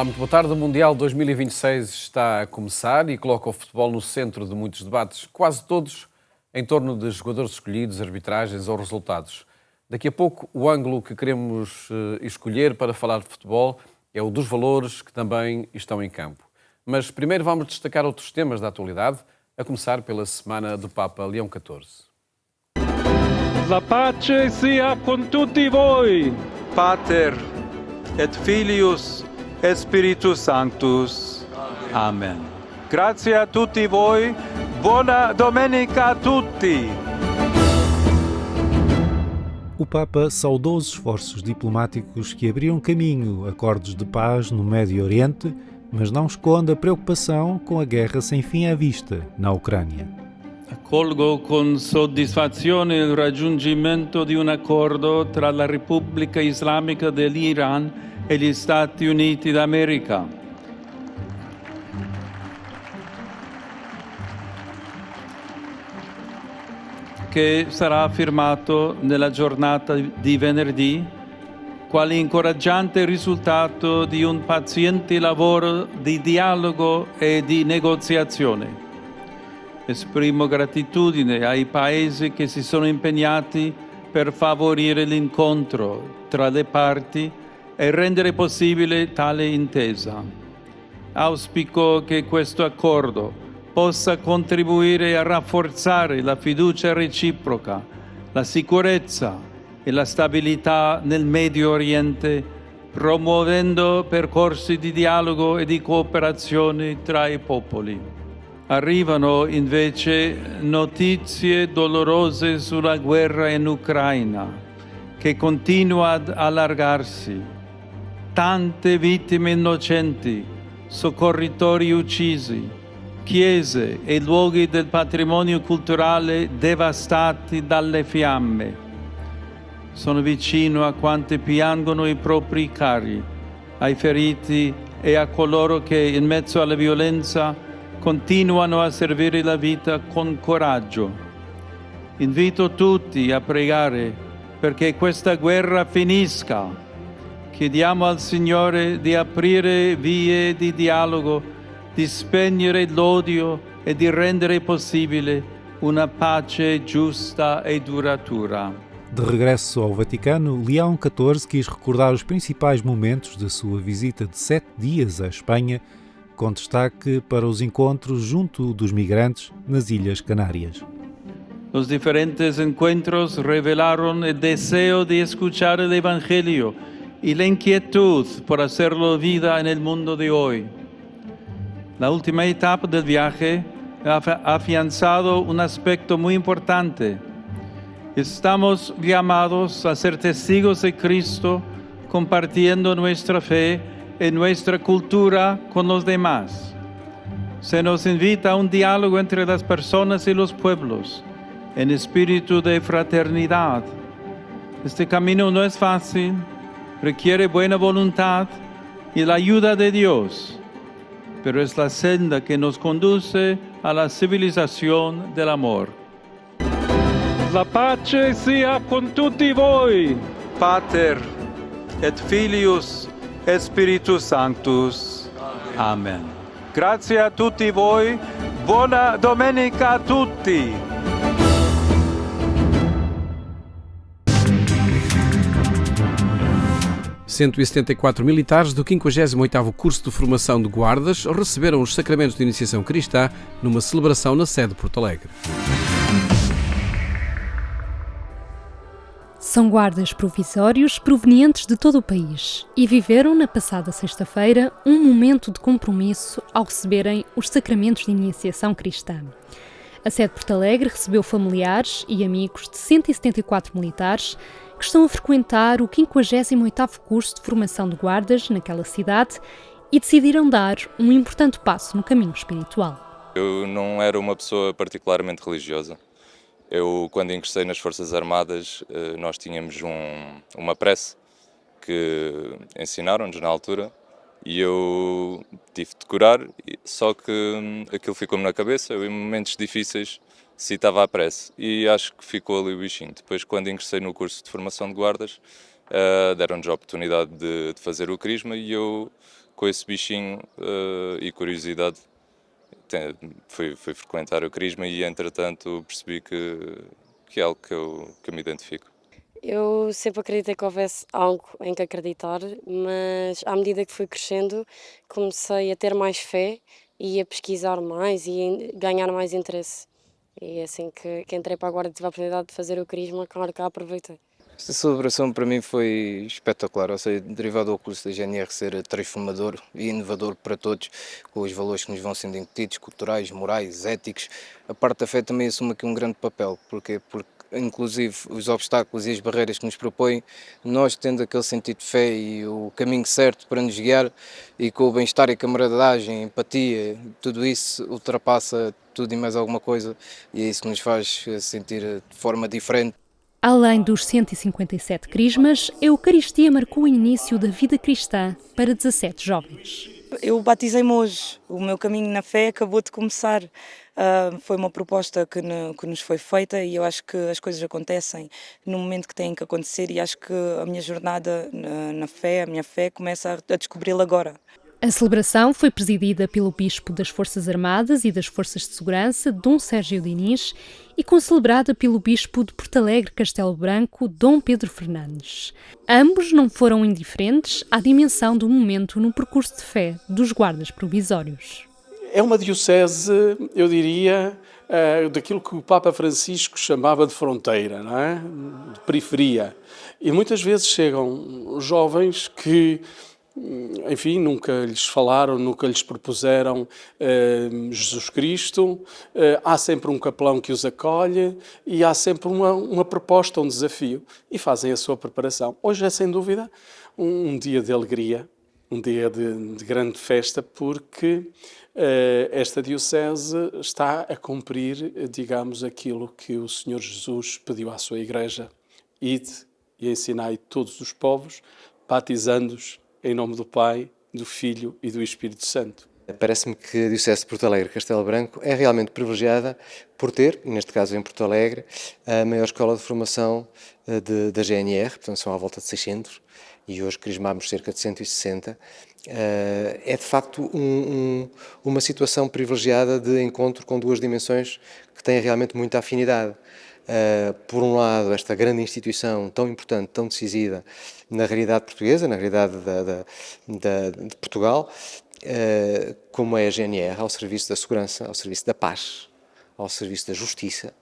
Olá, muito boa tarde. O Mundial 2026 está a começar e coloca o futebol no centro de muitos debates, quase todos em torno de jogadores escolhidos, arbitragens ou resultados. Daqui a pouco, o ângulo que queremos escolher para falar de futebol é o dos valores que também estão em campo. Mas primeiro vamos destacar outros temas da atualidade, a começar pela semana do Papa Leão XIV. La pace sia con tutti voi. Pater et Filius et Spiritus Sanctus. Amen. Grazie a tutti voi. Buona domenica a tutti. O Papa saudou os esforços diplomáticos que abriram caminho a acordos de paz no Médio Oriente, mas não esconde a preocupação com a guerra sem fim à vista na Ucrânia. Accolgo con soddisfazione il raggiungimento di un accordo tra la Repubblica Islamica dell'Iran e gli Stati Uniti d'America. Che sarà firmato nella giornata di venerdì, quale incoraggiante risultato di un paziente lavoro di dialogo e di negoziazione. Esprimo gratitudine ai paesi che si sono impegnati per favorire l'incontro tra le parti e rendere possibile tale intesa. Auspico che questo accordo possa contribuire a rafforzare la fiducia reciproca, la sicurezza e la stabilità nel Medio Oriente, promuovendo percorsi di dialogo e di cooperazione tra i popoli. Arrivano invece notizie dolorose sulla guerra in Ucraina, che continua ad allargarsi. Tante vittime innocenti, soccorritori uccisi, chiese e luoghi del patrimonio culturale devastati dalle fiamme. Sono vicino a quanti piangono i propri cari, ai feriti e a coloro che in mezzo alla violenza continuano a servire la vita con coraggio. Invito tutti a pregare perché questa guerra finisca. Chiediamo al Signore di aprire vie di dialogo, di spegnere l'odio e di rendere possibile una pace giusta e duratura. De regresso ao Vaticano, Leão XIV quis recordar os principais momentos da sua visita de 7 dias à Espanha, com destaque para os encontros junto dos migrantes nas Ilhas Canárias. Los diferentes encuentros revelaron el deseo de escuchar el Evangelio y la inquietud por hacerlo vida en el mundo de hoy. La última etapa del viaje ha afianzado un aspecto muy importante. Estamos llamados a ser testigos de Cristo, compartiendo nuestra fe en nuestra cultura con los demás. Se nos invita a un diálogo entre las personas y los pueblos, en espíritu de fraternidad. Este camino no es fácil, requiere buena voluntad y la ayuda de Dios, pero es la senda que nos conduce a la civilización del amor. La pace sia con tutti voi. Pater et Filius et Spiritus Sanctus. Amen. Grazie a tutti voi. Buona domenica a tutti. ...174 militares do 58º curso de formação de guardas receberam os sacramentos de iniciação cristã numa celebração na sede de Porto Alegre. São guardas provisórios provenientes de todo o país e viveram na passada sexta-feira um momento de compromisso ao receberem os sacramentos de iniciação cristã. A sede de Porto Alegre recebeu familiares e amigos de 174 militares que estão a frequentar o 58º curso de formação de guardas naquela cidade e decidiram dar um importante passo no caminho espiritual. Eu não era uma pessoa particularmente religiosa. Eu, quando ingressei nas Forças Armadas, nós tínhamos uma prece que ensinaram-nos na altura e eu tive de decorar, só que aquilo ficou-me na cabeça. Eu, em momentos difíceis, citava a prece e acho que ficou ali o bichinho. Depois, quando ingressei no curso de formação de guardas, deram-nos a oportunidade de fazer o crisma e eu, com esse bichinho e curiosidade, fui frequentar o Crisma e, entretanto, percebi que é algo que eu me identifico. Eu sempre acreditei que houvesse algo em que acreditar, mas à medida que fui crescendo, comecei a ter mais fé e a pesquisar mais e a ganhar mais interesse. E é assim que entrei para a Guarda, tive a oportunidade de fazer o Crisma, claro que aproveitei. Esta celebração para mim foi espetacular, ou seja, derivado ao curso da GNR ser transformador e inovador para todos, com os valores que nos vão sendo incutidos, culturais, morais, éticos. A parte da fé também assume aqui um grande papel, porque inclusive os obstáculos e as barreiras que nos propõem, nós tendo aquele sentido de fé e o caminho certo para nos guiar, e com o bem-estar e camaradagem, empatia, tudo isso ultrapassa tudo e mais alguma coisa, e é isso que nos faz sentir de forma diferente. Além dos 157 crismas, a Eucaristia marcou o início da vida cristã para 17 jovens. Eu batizei-me hoje, o meu caminho na fé acabou de começar. Foi uma proposta que nos foi feita e eu acho que as coisas acontecem no momento que têm que acontecer, e acho que a minha jornada na fé, a minha fé, começa a descobri-la agora. A celebração foi presidida pelo Bispo das Forças Armadas e das Forças de Segurança, Dom Sérgio Diniz, e concelebrada pelo Bispo de Porto Alegre Castelo Branco, Dom Pedro Fernandes. Ambos não foram indiferentes à dimensão do momento no percurso de fé dos guardas provisórios. É uma diocese, eu diria, daquilo que o Papa Francisco chamava de fronteira, não é? De periferia. E muitas vezes chegam jovens que, enfim, nunca lhes falaram, nunca lhes propuseram Jesus Cristo, há sempre um capelão que os acolhe e há sempre uma proposta, um desafio, e fazem a sua preparação. Hoje é, sem dúvida, um dia de alegria, um dia de grande festa, porque esta diocese está a cumprir, digamos, aquilo que o Senhor Jesus pediu à sua Igreja: ide e ensinai todos os povos, batizando-os em nome do Pai, do Filho e do Espírito Santo. Parece-me que a Diocese de Porto Alegre Castelo Branco é realmente privilegiada por ter, neste caso em Porto Alegre, a maior escola de formação da GNR, portanto são à volta de 600, e hoje crismámos cerca de 160. É de facto uma situação privilegiada de encontro com duas dimensões que têm realmente muita afinidade. Por um lado, esta grande instituição tão importante, tão decisiva na realidade portuguesa, na realidade de Portugal, como é a GNR, ao serviço da segurança, ao serviço da paz, ao serviço da justiça,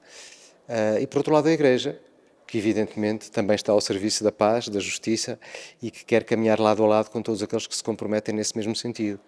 e por outro lado a Igreja, que evidentemente também está ao serviço da paz, da justiça, e que quer caminhar lado a lado com todos aqueles que se comprometem nesse mesmo sentido.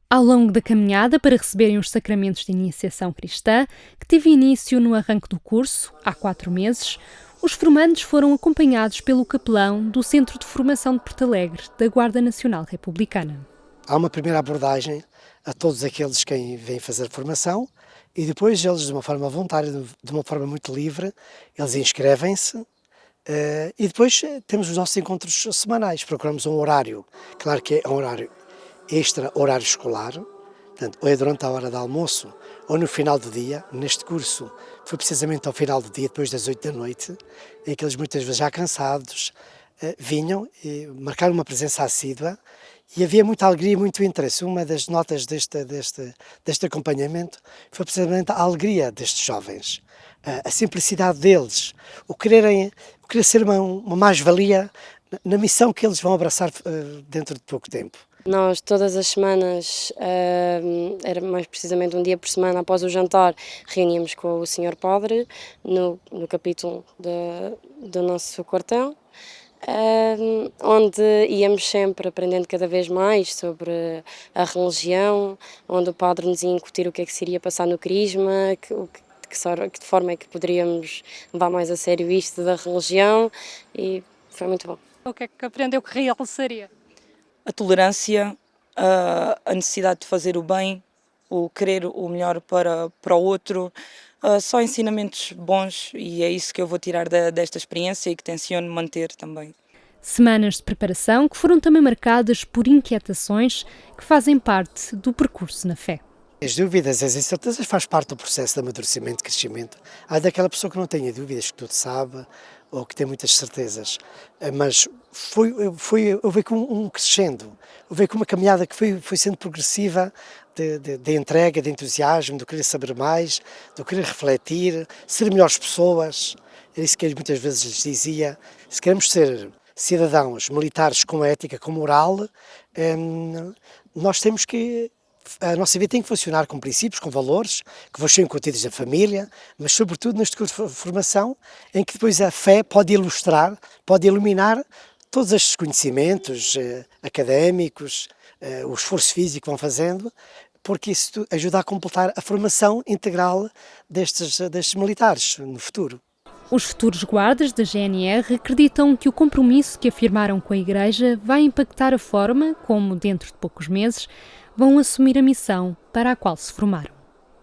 Ao longo da caminhada para receberem os sacramentos de iniciação cristã, que teve início no arranque do curso, há 4 meses, os formandos foram acompanhados pelo capelão do Centro de Formação de Porto Alegre, da Guarda Nacional Republicana. Há uma primeira abordagem a todos aqueles que vêm fazer formação, e depois eles, de uma forma voluntária, de uma forma muito livre, eles inscrevem-se, e depois temos os nossos encontros semanais. Procuramos um horário, claro que é um horário extra, horário escolar, portanto, ou é durante a hora de almoço, ou no final do dia. Neste curso foi precisamente ao final do dia, depois das 8 da noite, em que eles muitas vezes já cansados vinham e marcaram uma presença assídua, e havia muita alegria e muito interesse. Uma das notas deste acompanhamento foi precisamente a alegria destes jovens, a simplicidade deles, o querer ser uma mais-valia na missão que eles vão abraçar dentro de pouco tempo. Nós todas as semanas, era mais precisamente um dia por semana após o jantar, reuníamos com o Sr. Padre no capítulo do nosso quartel, onde íamos sempre aprendendo cada vez mais sobre a religião, onde o Padre nos ia incutir o que é que se iria passar no Crisma, de forma é que poderíamos levar mais a sério isto da religião, e foi muito bom. O que é que aprendeu que realçaria? A tolerância, a necessidade de fazer o bem, o querer o melhor para o outro, só ensinamentos bons, e é isso que eu vou tirar desta experiência e que tenciono manter também. Semanas de preparação que foram também marcadas por inquietações que fazem parte do percurso na fé. As dúvidas, as incertezas faz parte do processo de amadurecimento, de crescimento. Há daquela pessoa que não tenha dúvidas, que tudo sabe, ou que tem muitas certezas, mas houve aqui um crescendo, houve aqui uma caminhada que foi sendo progressiva de entrega, de entusiasmo, de querer saber mais, de querer refletir, ser melhores pessoas. É isso que eu muitas vezes lhes dizia. Se queremos ser cidadãos militares com ética, com moral, nós temos que... A nossa vida tem que funcionar com princípios, com valores, que vão ser incutidos na família, mas sobretudo neste curso de formação, em que depois a fé pode ilustrar, pode iluminar todos estes conhecimentos académicos, o esforço físico que vão fazendo, porque isso ajuda a completar a formação integral destes militares no futuro. Os futuros guardas da GNR acreditam que o compromisso que afirmaram com a Igreja vai impactar a forma como, dentro de poucos meses, vão assumir a missão para a qual se formaram.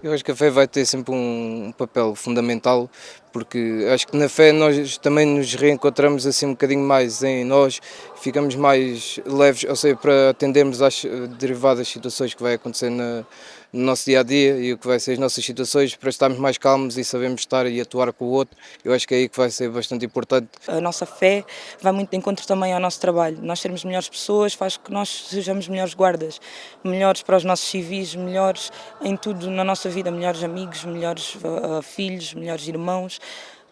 Eu acho que a fé vai ter sempre um papel fundamental, porque acho que na fé nós também nos reencontramos assim um bocadinho mais em nós, ficamos mais leves, ou seja, para atendermos às derivadas situações que vai acontecer no nosso dia-a-dia e o que vai ser as nossas situações, para estarmos mais calmos e sabermos estar e atuar com o outro. Eu acho que é aí que vai ser bastante importante. A nossa fé vai muito de encontro também ao nosso trabalho. Nós sermos melhores pessoas faz que nós sejamos melhores guardas, melhores para os nossos civis, melhores em tudo na nossa vida, melhores amigos, melhores filhos, melhores irmãos.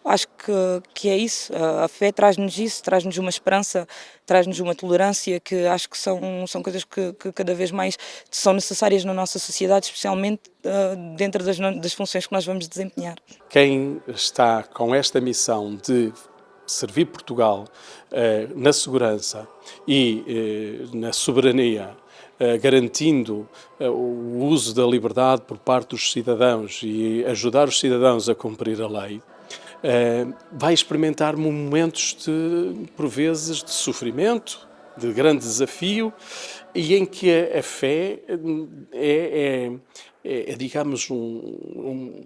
Acho que é isso, a fé traz-nos isso, traz-nos uma esperança, traz-nos uma tolerância, que acho que são coisas que cada vez mais são necessárias na nossa sociedade, especialmente dentro das funções que nós vamos desempenhar. Quem está com esta missão de servir Portugal na segurança e na soberania, garantindo o uso da liberdade por parte dos cidadãos e ajudar os cidadãos a cumprir a lei, vai experimentar momentos por vezes de sofrimento, de grande desafio, e em que a fé é digamos, um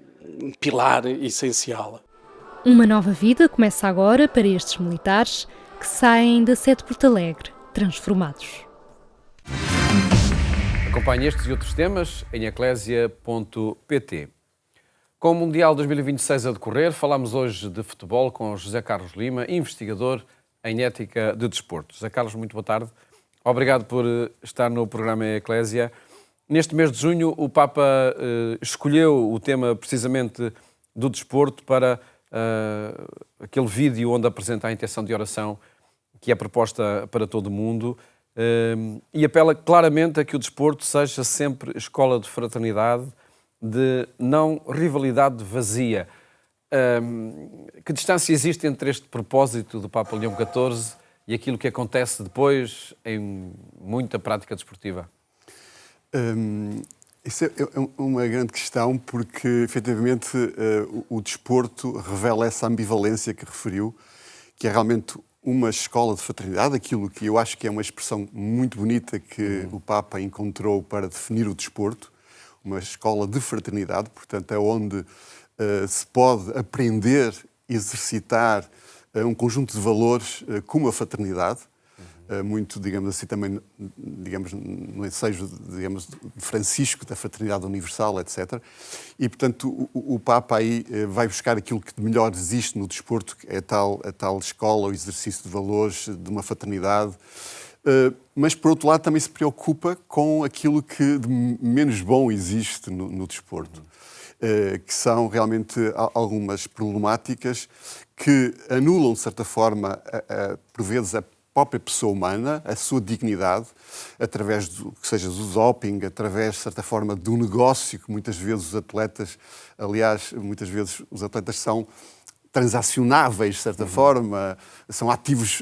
pilar essencial. Uma nova vida começa agora para estes militares que saem da sede de Porto Alegre, transformados. Acompanhe estes e outros temas em eclésia.pt. Com o Mundial 2026 a decorrer, falamos hoje de futebol com José Carlos Lima, investigador em ética de desporto. José Carlos, muito boa tarde. Obrigado por estar no programa Eclésia. Neste mês de junho, o Papa escolheu o tema precisamente do desporto para aquele vídeo onde apresenta a intenção de oração que é proposta para todo o mundo e apela claramente a que o desporto seja sempre escola de fraternidade, de não rivalidade vazia. Que distância existe entre este propósito do Papa Leão XIV e aquilo que acontece depois em muita prática desportiva? Isso é uma grande questão porque, efetivamente, o desporto revela essa ambivalência que referiu, que é realmente uma escola de fraternidade, aquilo que eu acho que é uma expressão muito bonita que o Papa encontrou para definir o desporto, uma escola de fraternidade, portanto é onde se pode aprender, exercitar um conjunto de valores como a fraternidade, muito, digamos assim, também, digamos, no ensejo, digamos, de Francisco, da fraternidade universal, etc. E, portanto, o Papa aí vai buscar aquilo que de melhor existe no desporto, que é a tal escola, o exercício de valores, de uma fraternidade, mas, por outro lado, também se preocupa com aquilo que de menos bom existe no desporto, que são realmente algumas problemáticas que anulam, de certa forma, por vezes, a própria pessoa humana, a sua dignidade, através do que seja do doping, através, de certa forma, do negócio que muitas vezes os atletas, aliás, muitas vezes os atletas são transacionáveis, de certa forma, são ativos,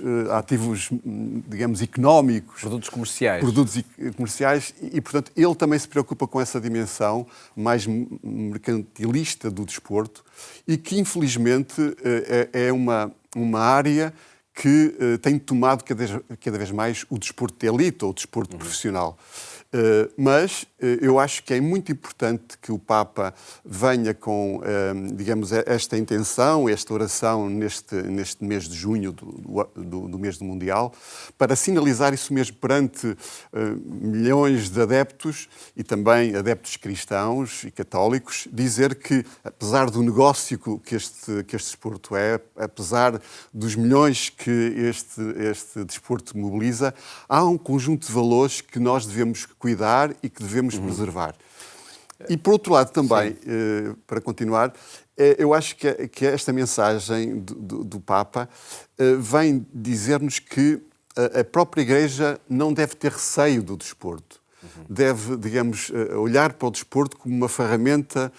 digamos, económicos. Produtos comerciais. Produtos comerciais e, portanto, ele também se preocupa com essa dimensão mais mercantilista do desporto e que, infelizmente, é uma área que tem tomado cada vez mais o desporto de elite ou o desporto profissional. Mas eu acho que é muito importante que o Papa venha com, digamos, esta intenção, esta oração neste mês de junho do mês do Mundial, para sinalizar isso mesmo perante milhões de adeptos e também adeptos cristãos e católicos, dizer que, apesar do negócio que este desporto é, apesar dos milhões que este desporto mobiliza, há um conjunto de valores que nós devemos cuidar e que devemos preservar. E, por outro lado, também, para continuar, eu acho que esta mensagem do Papa vem dizer-nos que a própria Igreja não deve ter receio do desporto. Deve, digamos, olhar para o desporto como uma ferramenta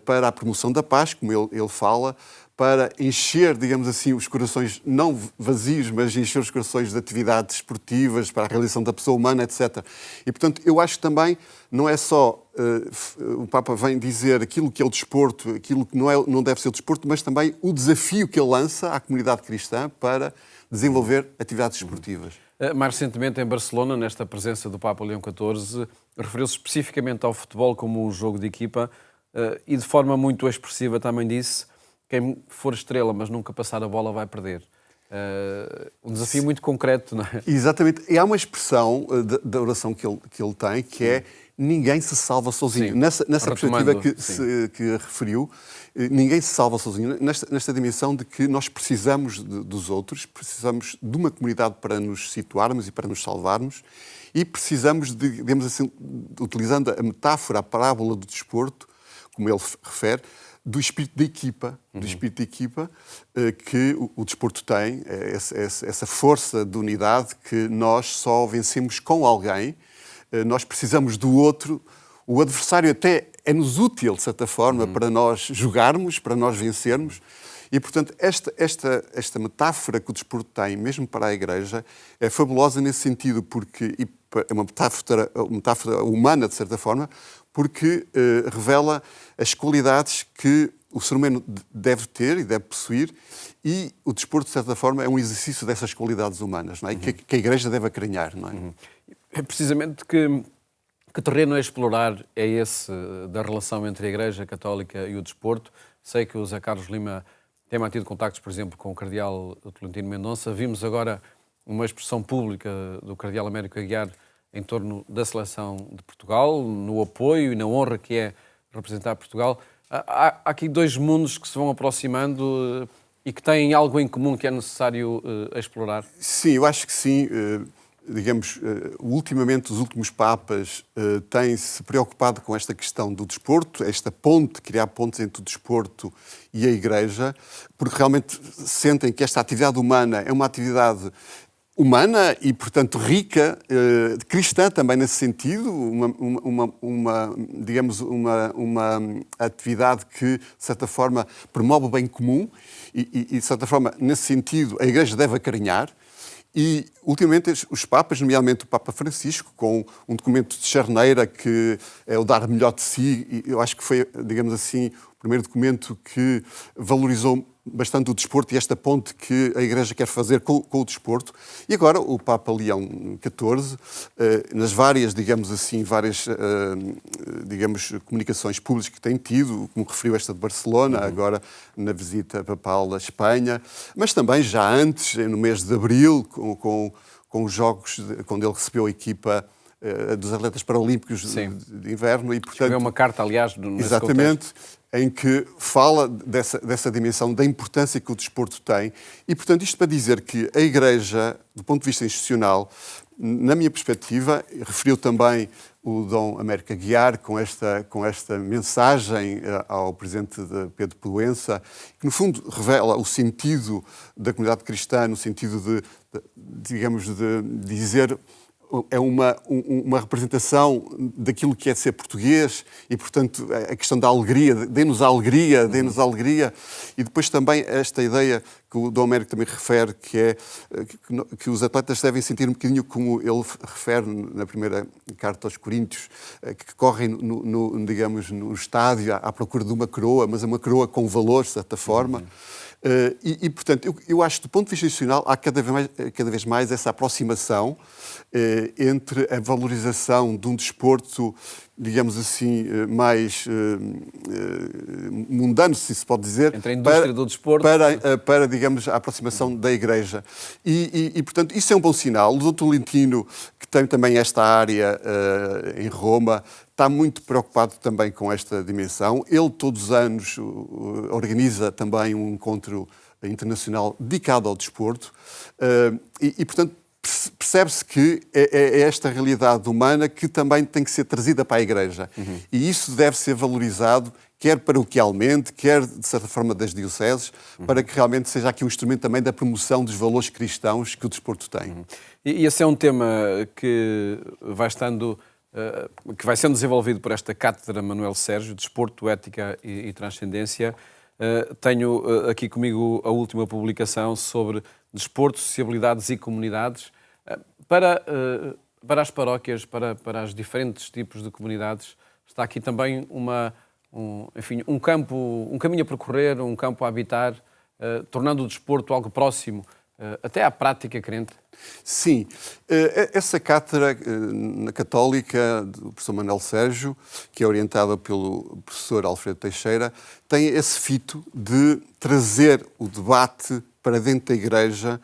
para a promoção da paz, como ele fala, para encher, digamos assim, os corações não vazios, mas encher os corações de atividades esportivas, para a realização da pessoa humana, etc. E, portanto, eu acho que também não é só o Papa vem dizer aquilo que é o desporto, aquilo que não deve ser o desporto, mas também o desafio que ele lança à comunidade cristã para desenvolver atividades esportivas. Mais recentemente, em Barcelona, nesta presença do Papa Leão XIV, referiu-se especificamente ao futebol como um jogo de equipa e, de forma muito expressiva, também disse: quem for estrela, mas nunca passar a bola, vai perder. Um desafio muito concreto, não é? Exatamente. E há uma expressão da oração que ele tem, que é: ninguém se salva sozinho. Sim. Nessa perspectiva que referiu, ninguém se salva sozinho. Nesta dimensão de que nós precisamos dos outros, precisamos de uma comunidade para nos situarmos e para nos salvarmos, e precisamos de, digamos assim, utilizando a metáfora, a parábola do desporto, como ele refere, do espírito de equipa, que o desporto tem, essa força de unidade que nós só vencemos com alguém. Nós precisamos do outro. O adversário até é-nos útil, de certa forma, para nós jogarmos, para nós vencermos. E, portanto, esta metáfora que o desporto tem, mesmo para a Igreja, é fabulosa nesse sentido, porque é uma metáfora humana, de certa forma, porque revela as qualidades que o ser humano deve ter e deve possuir, e o desporto, de certa forma, é um exercício dessas qualidades humanas, não é? Que a Igreja deve acarinhar, não é? É precisamente que terreno a explorar é esse da relação entre a Igreja Católica e o desporto. Sei que o Zé Carlos Lima tem mantido contactos, por exemplo, com o Cardeal Tolentino Mendonça. Vimos agora uma expressão pública do Cardeal Américo Aguiar em torno da seleção de Portugal, no apoio e na honra que é representar Portugal. Há aqui dois mundos que se vão aproximando e que têm algo em comum que é necessário explorar. Sim, eu acho que sim. Digamos, ultimamente os últimos papas têm-se preocupado com esta questão do desporto, esta ponte, criar pontes entre o desporto e a Igreja, porque realmente sentem que esta atividade humana é uma atividade humana e, portanto, rica, cristã também nesse sentido, digamos, uma atividade que, de certa forma, promove o bem comum e, de certa forma, nesse sentido, a Igreja deve acarinhar. E, ultimamente, os papas, nomeadamente o Papa Francisco, com um documento de charneira que é o dar melhor de si, e eu acho que foi, digamos assim, o primeiro documento que valorizou bastante o desporto e esta ponte que a Igreja quer fazer com o desporto. E agora o Papa Leão XIV, nas várias, digamos assim, comunicações públicas que tem tido, como referiu esta de Barcelona, agora na visita papal à Espanha, mas também já antes, no mês de abril, com os Jogos, quando ele recebeu a equipa dos atletas paralímpicos de inverno. E, portanto, escreveu uma carta, aliás, nesse exatamente, contexto, em que fala dessa dimensão, da importância que o desporto tem. E, portanto, isto para dizer que a Igreja, do ponto de vista institucional, na minha perspectiva, referiu também o Dom Américo Aguiar com esta mensagem ao Presidente Pedro Proença, que, no fundo, revela o sentido da comunidade cristã, no sentido de dizer... É uma representação daquilo que é ser português e, portanto, a questão da alegria, dê-nos alegria. E depois também esta ideia que o Dom Américo também refere, que é que os atletas devem sentir um bocadinho como ele refere na primeira carta aos Coríntios, que correm no estádio à procura de uma coroa, mas é uma coroa com valor, de certa forma. Portanto, eu acho que do ponto de vista institucional há cada vez mais essa aproximação entre a valorização de um desporto, digamos assim, mais mundano, se se pode dizer, entre a indústria do desporto, para, digamos, a aproximação da Igreja. Portanto, isso é um bom sinal. O Dr. Tolentino, que tem também esta área em Roma, está muito preocupado também com esta dimensão. Ele, todos os anos, organiza também um encontro internacional dedicado ao desporto. Portanto, percebe-se que é esta realidade humana que também tem que ser trazida para a Igreja. E isso deve ser valorizado, quer paroquialmente, quer, de certa forma, das dioceses, para que realmente seja aqui um instrumento também da promoção dos valores cristãos que o desporto tem. E esse é um tema que vai sendo desenvolvido por esta Cátedra Manuel Sérgio, Desporto, Ética e Transcendência. Tenho aqui comigo a última publicação sobre desporto, sociabilidades e comunidades. Para as paróquias, para os diferentes tipos de comunidades, está aqui também um caminho a percorrer, um campo a habitar, tornando o desporto algo próximo até à prática crente. Sim, essa cátedra católica do professor Manuel Sérgio, que é orientada pelo professor Alfredo Teixeira, tem esse fito de trazer o debate para dentro da Igreja,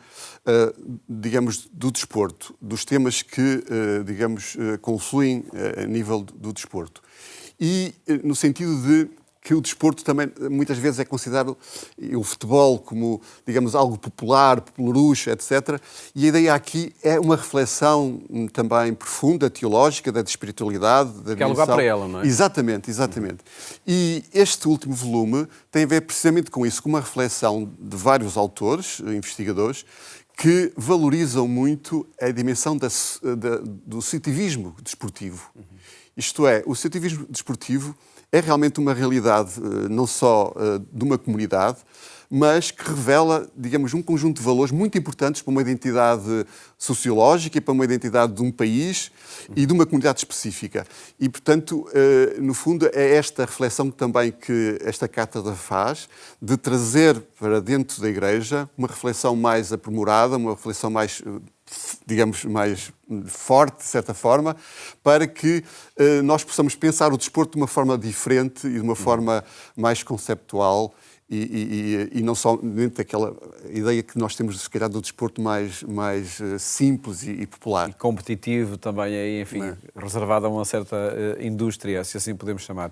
digamos, do desporto, dos temas que, digamos, confluem a nível do desporto. E no sentido de que o desporto também muitas vezes é considerado, o futebol, como, digamos, algo popular, popularucho, etc. E a ideia aqui é uma reflexão também profunda, teológica, da espiritualidade, da dimensão. Que há lugar para ela, não é? Exatamente. E este último volume tem a ver precisamente com isso, com uma reflexão de vários autores, investigadores, que valorizam muito a dimensão do associativismo desportivo. Isto é, o associativismo desportivo é realmente uma realidade não só de uma comunidade, mas que revela, digamos, um conjunto de valores muito importantes para uma identidade sociológica e para uma identidade de um país e de uma comunidade específica. E, portanto, no fundo, é esta reflexão também que esta cátedra faz, de trazer para dentro da Igreja uma reflexão mais aprimorada, uma reflexão mais, digamos, mais forte, de certa forma, para que nós possamos pensar o desporto de uma forma diferente e de uma forma mais conceptual e não só dentro daquela ideia que nós temos, se calhar, do desporto mais simples e popular. E competitivo também, aí, enfim, reservado a uma certa indústria, se assim podemos chamar.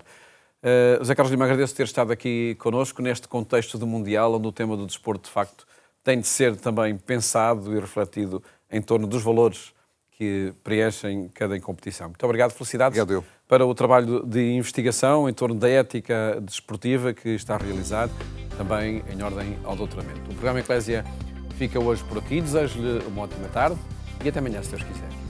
José Carlos Lima, agradeço ter estado aqui connosco neste contexto do Mundial, onde o tema do desporto, de facto, tem de ser também pensado e refletido em torno dos valores que preenchem cada competição. Muito obrigado, felicidades. Obrigado eu. Para o trabalho de investigação em torno da ética desportiva que está a realizar, também em ordem ao doutoramento. O programa Eclésia fica hoje por aqui. Desejo-lhe uma ótima tarde e até amanhã, se Deus quiser.